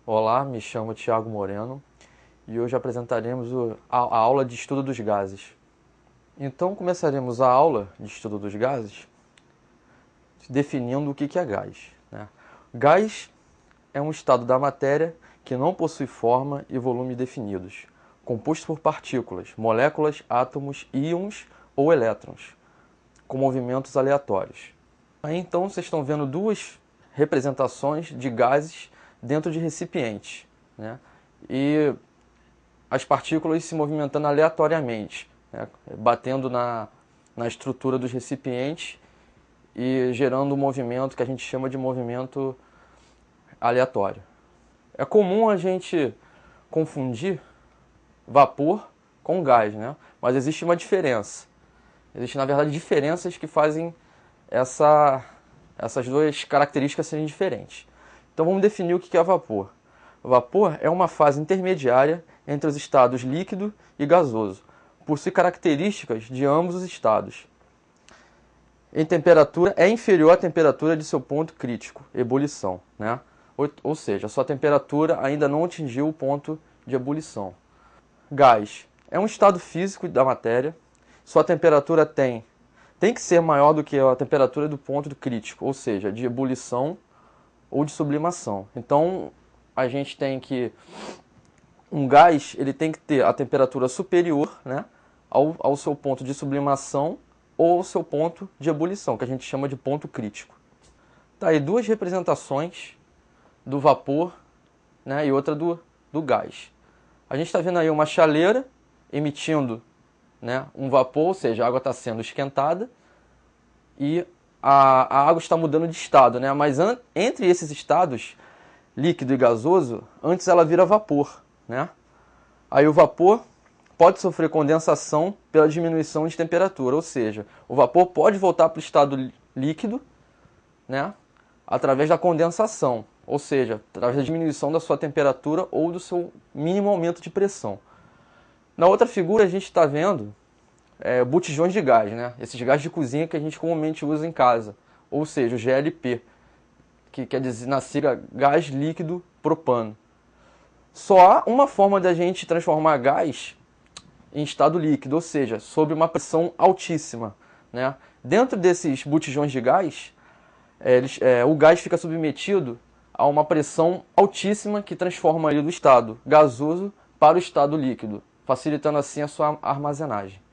Olá, me chamo Thiago Moreno e hoje apresentaremos a aula de estudo dos gases. Então começaremos a aula de estudo dos gases definindo o que é gás, né? Gás é um estado da matéria que não possui forma e volume definidos, composto por partículas, moléculas, átomos, íons ou elétrons, com movimentos aleatórios. Aí então vocês estão vendo duas representações de gases dentro de recipientes, né? E as partículas se movimentando aleatoriamente, né? Batendo na estrutura dos recipientes e gerando um movimento que a gente chama de movimento aleatório. É comum a gente confundir vapor com gás, né? Mas existe uma diferença. Existem, na verdade, diferenças que fazem essas duas características serem diferentes. Então vamos definir o que é vapor. Vapor é uma fase intermediária entre os estados líquido e gasoso. Possui características de ambos os estados. Em temperatura, é inferior à temperatura de seu ponto crítico, ebulição, né? Ou seja, a sua temperatura ainda não atingiu o ponto de ebulição. Gás é um estado físico da matéria. Sua temperatura tem que ser maior do que a temperatura do ponto crítico, ou seja, de ebulição ou de sublimação. Então, a gente tem que um gás ele tem que ter a temperatura superior, né, ao seu ponto de sublimação ou ao seu ponto de ebulição, que a gente chama de ponto crítico. Tá aí duas representações do vapor, né, e outra do gás. A gente está vendo aí uma chaleira emitindo, né, um vapor, ou seja, a água está sendo esquentada e a água está mudando de estado, né? Mas entre esses estados, líquido e gasoso, antes ela vira vapor, né? Aí o vapor pode sofrer condensação pela diminuição de temperatura, ou seja, o vapor pode voltar para o estado líquido, né, através da condensação, ou seja, através da diminuição da sua temperatura ou do seu mínimo aumento de pressão. Na outra figura a gente está vendo botijões de gás, né? Esses gás de cozinha que a gente comumente usa em casa, ou seja, o GLP, que quer dizer na sigla gás líquido propano. Só há uma forma da gente transformar gás em estado líquido, ou seja, sob uma pressão altíssima, né? Dentro desses botijões de gás, o gás fica submetido a uma pressão altíssima que transforma ele do estado gasoso para o estado líquido, facilitando assim a sua armazenagem.